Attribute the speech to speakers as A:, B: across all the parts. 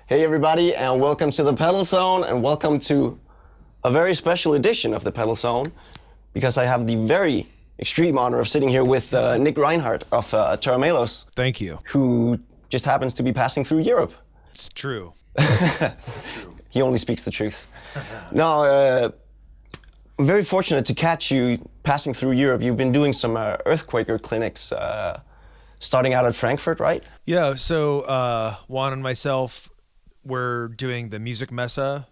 A: Hey everybody, and welcome to the Pedal Zone, and welcome to a very special edition of the Pedal Zone, because I have the very extreme honor of sitting here with Nick Reinhart of Tera Melos.
B: Thank you.
A: Who just happens to be passing through Europe.
B: It's true.
A: He only speaks the truth. Now, I'm very fortunate to catch you passing through Europe. You've been doing some Earthquaker clinics, starting out at Frankfurt, right?
B: Yeah, so Juan and myself were doing the Music Messa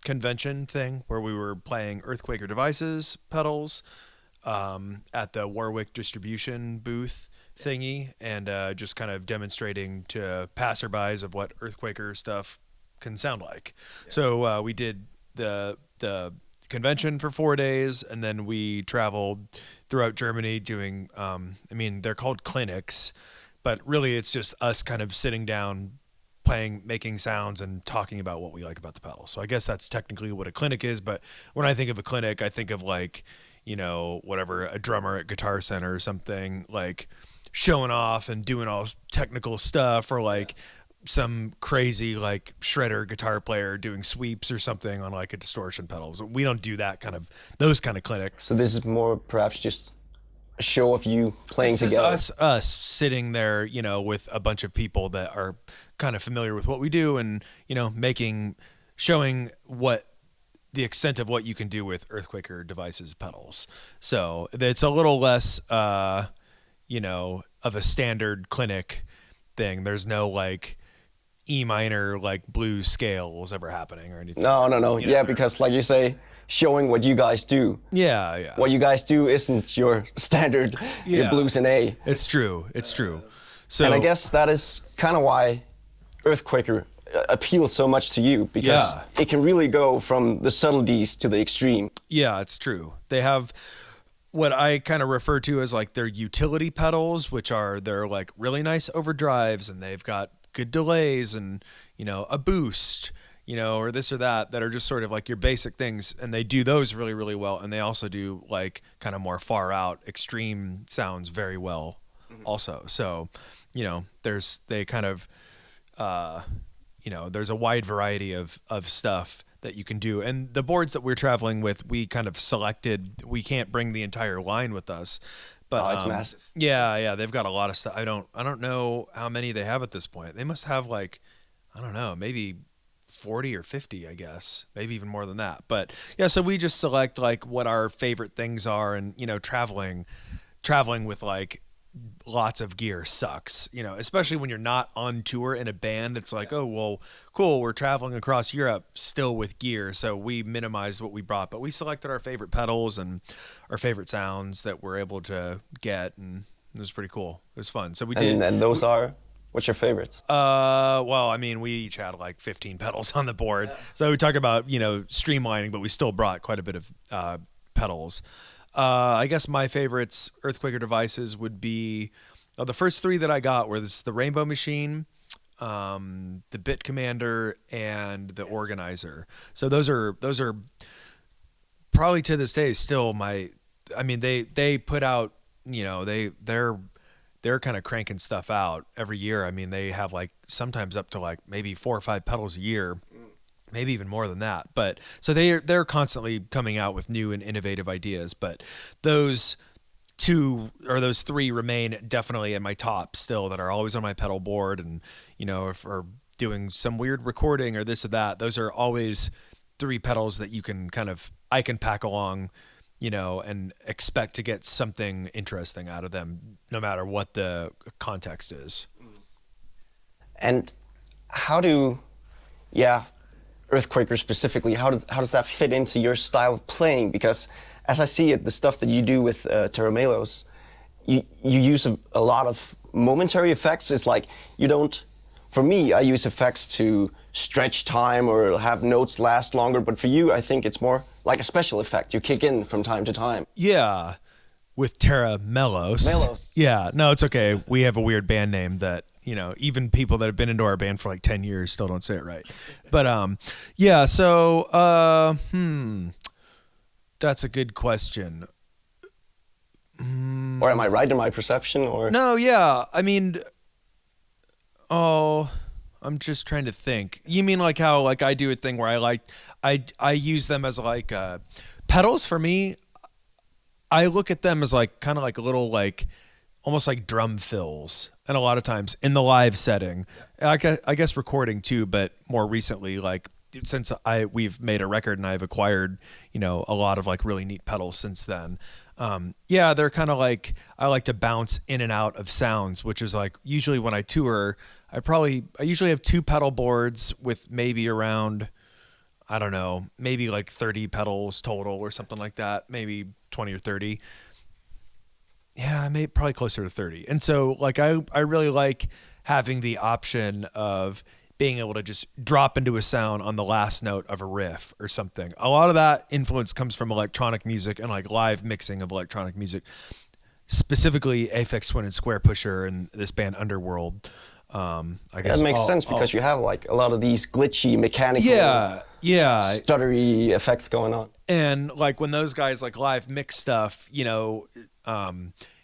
B: convention thing where we were playing Earthquaker devices, pedals, at the Warwick distribution booth thingy, and just kind of demonstrating to passerbys of what Earthquaker stuff can sound like. Yeah. So we did the convention for 4 days, and then we traveled throughout Germany doing, they're called clinics, but really it's just us kind of sitting down, playing, making sounds, and talking about what we like about the pedal. So I guess that's technically what a clinic is, but when I think of a clinic, I think of like, whatever, a drummer at Guitar Center or something, like showing off and doing all technical stuff, or like some crazy like shredder guitar player doing sweeps or something on like a distortion pedal. So we don't do those kind of clinics.
A: So this is more perhaps just a show of you playing together.
B: It's us sitting there, with a bunch of people that are kind of familiar with what we do, and showing what the extent of what you can do with Earthquaker devices pedals. So it's a little less of a standard clinic thing. There's no like E minor like blues scales ever happening or anything.
A: No. Yeah, because like you say, showing what you guys do.
B: Yeah.
A: What you guys do isn't your standard your blues in A.
B: It's true. So,
A: and I guess that is kind of why Earthquaker appeals so much to you, because it can really go from the subtleties to the extreme.
B: Yeah, it's true. They have what I kind of refer to as like their utility pedals, which are their like really nice overdrives, and they've got good delays and, a boost, or this or that are just sort of like your basic things. And they do those really, really well. And they also do like kind of more far out extreme sounds very well also. So, there's a wide variety of stuff that you can do. And the boards that we're traveling with, we kind of selected, we can't bring the entire line with us. But
A: it's massive.
B: Yeah, they've got a lot of stuff. I don't know how many they have at this point. They must have like, I don't know, maybe 40 or 50, I guess, maybe even more than that. But yeah, so we just select like what our favorite things are, and traveling with like lots of gear sucks, especially when you're not on tour in a band. It's like, oh well, cool, we're traveling across Europe still with gear, so we minimized what we brought, but we selected our favorite pedals and our favorite sounds that we're able to get, and it was pretty cool. It was fun. So we did.
A: And those are, what's your favorites?
B: We each had like 15 pedals on the board. Yeah. So we talk about streamlining, but we still brought quite a bit of pedals. I guess my favorites Earthquaker devices would be the first three that I got were the Rainbow Machine, the Bit Commander, and the Organizer. So those are probably to this day still they put out, they're kind of cranking stuff out every year. They have like sometimes up to like maybe 4 or 5 pedals a year. Maybe even more than that. But so they're constantly coming out with new and innovative ideas. But those 2 or those 3 remain definitely at my top still, that are always on my pedal board. And, if we're doing some weird recording or this or that, those are always 3 pedals that I can pack along, and expect to get something interesting out of them, no matter what the context is.
A: And how do, Earthquaker specifically, how does that fit into your style of playing? Because as I see it, the stuff that you do with Tera Melos, you use a lot of momentary effects. It's like for me, I use effects to stretch time or have notes last longer, but for you, I think it's more like a special effect. You kick in from time to time.
B: Yeah, with Tera Melos.
A: Melos.
B: Yeah, no, it's okay. We have a weird band name that, even people that have been into our band for like 10 years still don't say it right. But that's a good question.
A: Or am I right in my perception? Or
B: no, yeah. I'm just trying to think. You mean like how like I do a thing where I use them as like pedals for me. I look at them as like kind of like little like almost like drum fills, and a lot of times in the live setting, I guess recording too, but more recently, like since we've made a record and I've acquired, a lot of like really neat pedals since then. Yeah, they're kind of like, I like to bounce in and out of sounds, which is like usually when I tour, I usually have 2 pedal boards with maybe around, I don't know, maybe like 30 pedals total or something like that, maybe 20 or 30. Yeah, probably closer to 30. And so like I really like having the option of being able to just drop into a sound on the last note of a riff or something. A lot of that influence comes from electronic music and like live mixing of electronic music, specifically Aphex Twin and Square Pusher and this band Underworld. I guess
A: that makes sense because you have like a lot of these glitchy mechanical, stuttery effects going on.
B: And like when those guys like live mix stuff,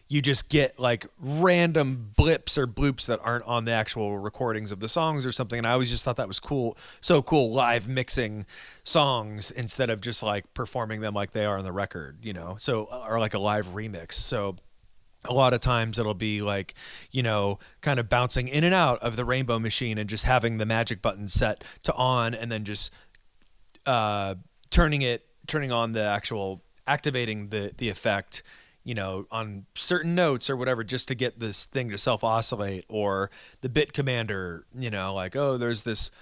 B: you just get like random blips or bloops that aren't on the actual recordings of the songs or something. And I always just thought that was cool. So cool live mixing songs instead of just like performing them like they are on the record, so, or like a live remix. So a lot of times it'll be like, kind of bouncing in and out of the Rainbow Machine and just having the magic button set to on and then just turning on the actual, activating the effect, on certain notes or whatever, just to get this thing to self-oscillate, or the bit commander, like, oh, there's this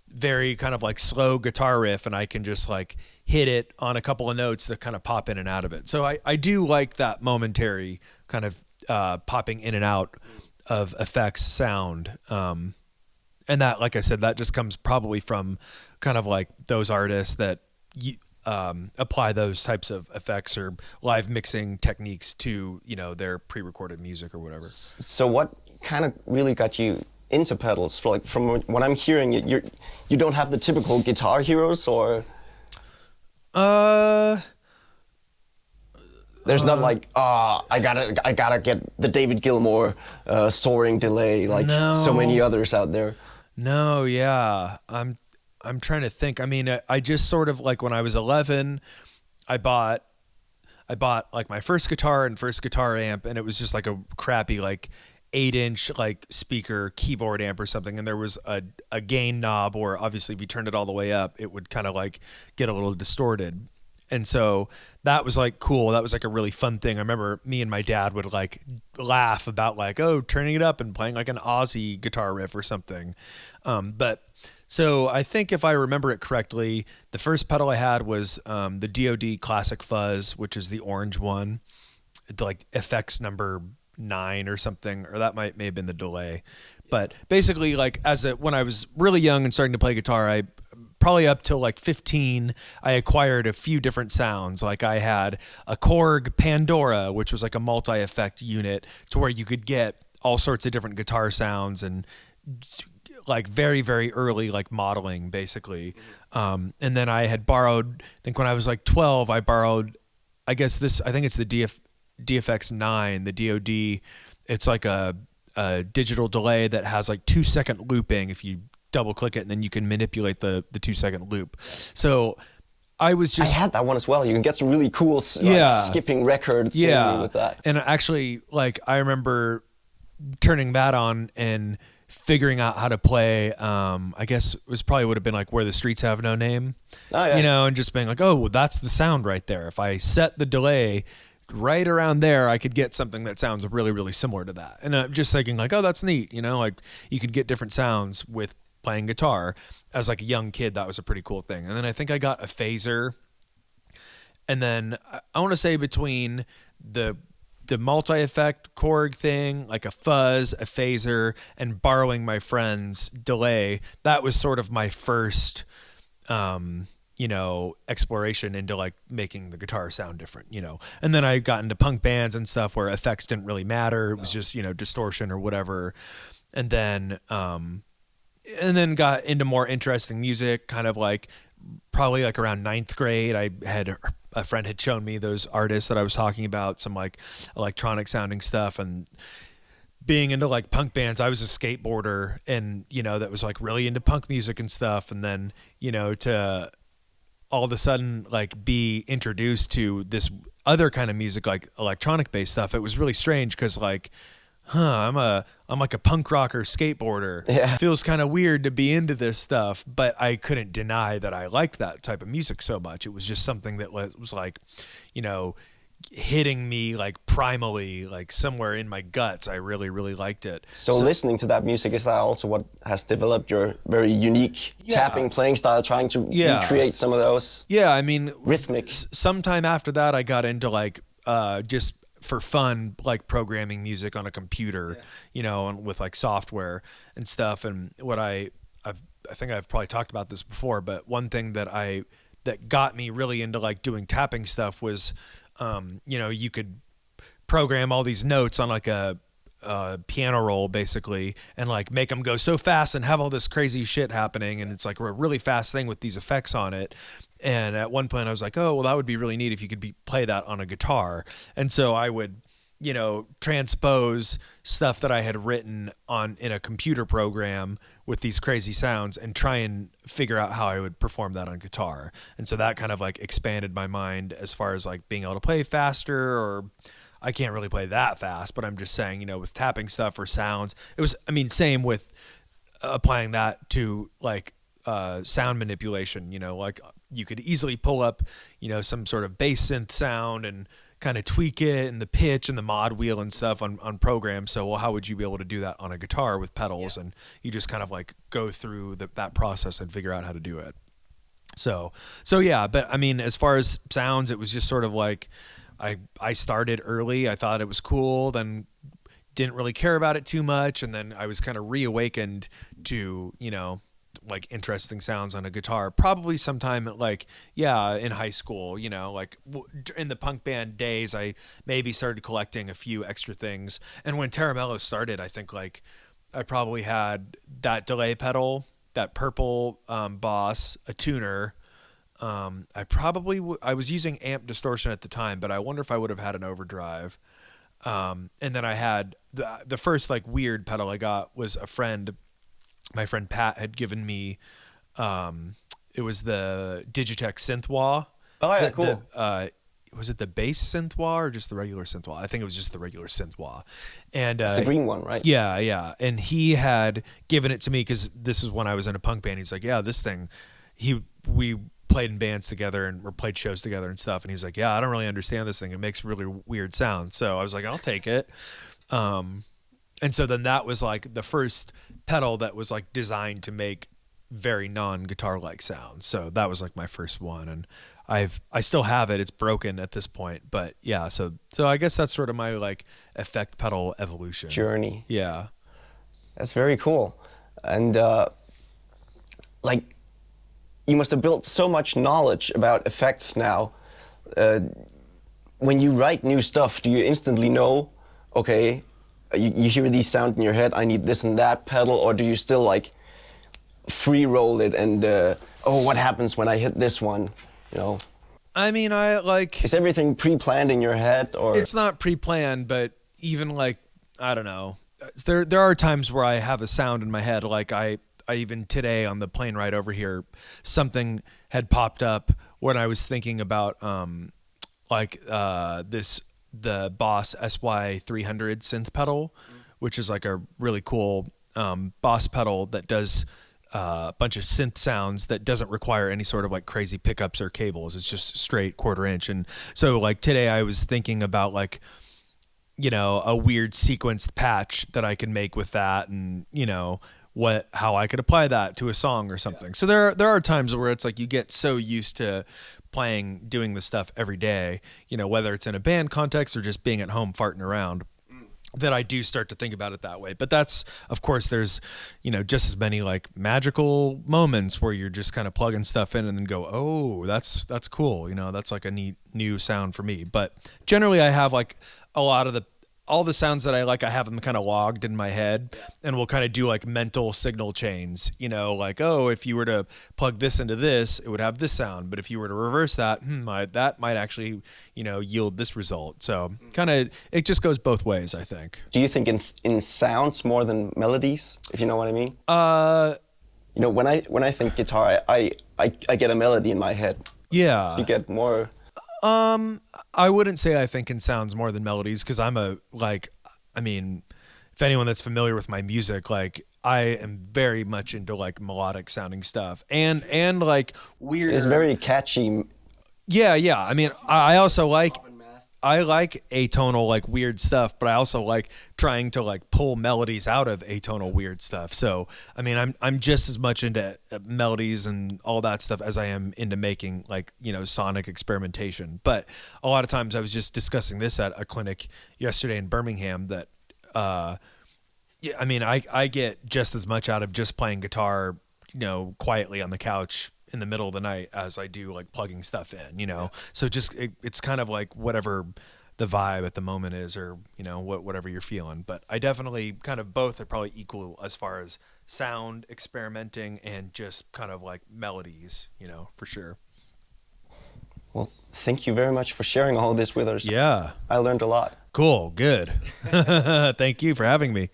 B: very kind of like slow guitar riff and I can just like hit it on a couple of notes that kind of pop in and out of it. So I do like that momentary kind of popping in and out of effects sound. And that, like I said, that just comes probably from kind of like those artists that apply those types of effects or live mixing techniques to, their pre-recorded music or whatever.
A: So what kind of really got you into pedals? From what I'm hearing, you don't have the typical guitar heroes, or there's not like I gotta get the David Gilmour soaring delay like so many others out there.
B: No, yeah, I'm trying to think. I mean, I just sort of like when I was 11, I bought like my first guitar and first guitar amp, and it was just like a crappy like 8-inch like speaker keyboard amp or something, and there was a gain knob, or obviously if you turned it all the way up, it would kind of like get a little distorted. And so that was like cool. That was like a really fun thing. I remember me and my dad would like laugh about like, oh, turning it up and playing like an Aussie guitar riff or something. But so I think if I remember it correctly, the first pedal I had was the DoD Classic Fuzz, which is the orange one, like FX number 9 or something, or that may have been the delay. But basically, like when I was really young and starting to play guitar, I probably up till like 15, I acquired a few different sounds. Like I had a Korg Pandora, which was like a multi-effect unit to where you could get all sorts of different guitar sounds and like very, very early like modeling basically. And then I had borrowed, I think when I was like 12, I borrowed, I think it's the DFX 9, the DoD. It's like a digital delay that has like 2-second looping if you double click it, and then you can manipulate the 2-second loop. So I had
A: that one as well. You can get some really cool skipping record thing with that.
B: And actually, like I remember turning that on and figuring out how to play, I guess it would have been like Where the Streets Have No Name. Oh, yeah. And just being like, oh, well, that's the sound right there. If I set the delay right around there, I could get something that sounds really, really similar to that. And I'm just thinking like, oh, that's neat. Like you could get different sounds with playing guitar. As like a young kid, that was a pretty cool thing. And then I think I got a phaser. And then I want to say between the multi-effect Korg thing, like a fuzz, a phaser, and borrowing my friend's delay, that was sort of my first exploration into like making the guitar sound different, and then I got into punk bands and stuff where effects didn't really matter. It was just, distortion or whatever. And then got into more interesting music, kind of like probably like around 9th grade. A friend had shown me those artists that I was talking about, some like electronic sounding stuff. And being into like punk bands. I was a skateboarder, and that was like really into punk music and stuff, and then to all of a sudden like be introduced to this other kind of music, like electronic based stuff. It was really strange because like, I'm like a punk rocker skateboarder.
A: Yeah.
B: It feels kind of weird to be into this stuff, but I couldn't deny that I liked that type of music so much. It was just something that was like, hitting me like primally, like somewhere in my guts. I really, really liked it.
A: So listening to that music, is that also what has developed your very unique tapping playing style, trying to recreate some of those?
B: Yeah, I mean,
A: rhythmic.
B: Sometime after that, I got into like just for fun, like programming music on a computer, with like software and stuff. And what I think I've probably talked about this before, but one thing that got me really into like doing tapping stuff was, you could program all these notes on like a piano roll basically, and like make them go so fast and have all this crazy shit happening. And it's like a really fast thing with these effects on it. And at one point I was like, oh, well, that would be really neat if you could play that on a guitar. And so I would, transpose stuff that I had written in a computer program with these crazy sounds and try and figure out how I would perform that on guitar. And so that kind of like expanded my mind as far as like being able to play faster, or I can't really play that fast, but I'm just saying, with tapping stuff or sounds, it was, same with applying that to like sound manipulation, like you could easily pull up, some sort of bass synth sound and kind of tweak it and the pitch and the mod wheel and stuff on programs. So, well, how would you be able to do that on a guitar with pedals? Yeah. And you just kind of like go through that process and figure out how to do it. So yeah, but as far as sounds, it was just sort of like, I started early. I thought it was cool, then didn't really care about it too much. And then I was kind of reawakened to, like interesting sounds on a guitar, probably sometime in high school, like in the punk band days, I maybe started collecting a few extra things. And when Tera Melos started, I think like I probably had that delay pedal, that purple Boss, a tuner. I was using amp distortion at the time, but I wonder if I would have had an overdrive. And then I had the first like weird pedal I got was my friend Pat had given me. It was the Digitech synth wah.
A: Oh yeah, cool.
B: Was it the bass synth wah or just the regular synth wah? I think it was just the regular synth wah. And
A: it's the green one, right?
B: Yeah. And he had given it to me because this is when I was in a punk band. He's like, yeah, this thing. We played in bands together or played shows together and stuff. And he's like, yeah, I don't really understand this thing. It makes really weird sounds. So I was like, I'll take it. And so then that was like the first pedal that was like designed to make very non-guitar like sounds. So that was like my first one, and I still have it. It's broken at this point, but yeah. So I guess that's sort of my like effect pedal evolution
A: journey.
B: Yeah,
A: that's very cool. And like you must have built so much knowledge about effects now. When you write new stuff, do you instantly know, okay, you hear these sounds in your head, I need this and that pedal, or do you still like free roll it and what happens when I hit this one,
B: I like...
A: Is everything pre-planned in your head, or?
B: It's not pre-planned, but even like, I don't know. There are times where I have a sound in my head, like I even today on the plane ride over here, something had popped up when I was thinking about the Boss SY300 synth pedal, which is like a really cool Boss pedal that does a bunch of synth sounds that doesn't require any sort of like crazy pickups or cables. It's just straight quarter inch. And so like today I was thinking about like, a weird sequenced patch that I can make with that, and how I could apply that to a song or something. Yeah. So there are times where it's like you get so used to doing this stuff every day, whether it's in a band context or just being at home farting around, that I do start to think about it that way. But that's, of course, there's, just as many like magical moments where you're just kind of plugging stuff in and then go, oh, that's cool. That's like a neat new sound for me. But generally I have like a lot of the all the sounds that I like, I have them kind of logged in my head, and we'll kind of do like mental signal chains, you know, like, oh, if you were to plug this into this, it would have this sound. But if you were to reverse that, that might actually, you know, yield this result. So kind of, it just goes both ways, I think.
A: Do you think in sounds more than melodies, if you know what I mean? You know, when I think guitar, I get a melody in my head.
B: Yeah.
A: You get more...
B: I wouldn't say I think in sounds more than melodies, because if anyone that's familiar with my music, like I am very much into like melodic sounding stuff and like weird.
A: It's very catchy.
B: Yeah. I mean, I like atonal, like weird stuff, but I also like trying to like pull melodies out of atonal weird stuff. So, I mean, I'm just as much into melodies and all that stuff as I am into making like, you know, sonic experimentation. But a lot of times I was just discussing this at a clinic yesterday in Birmingham that, yeah, I mean, I get just as much out of just playing guitar, you know, quietly on the couch in the middle of the night as I do like plugging stuff in, you know? So just, it's kind of like whatever the vibe at the moment is, or, you know, whatever you're feeling. But I definitely kind of both are probably equal as far as sound experimenting and just kind of like melodies, you know, for sure.
A: Well, thank you very much for sharing all this with us.
B: Yeah.
A: I learned a lot.
B: Cool. Good. Thank you for having me.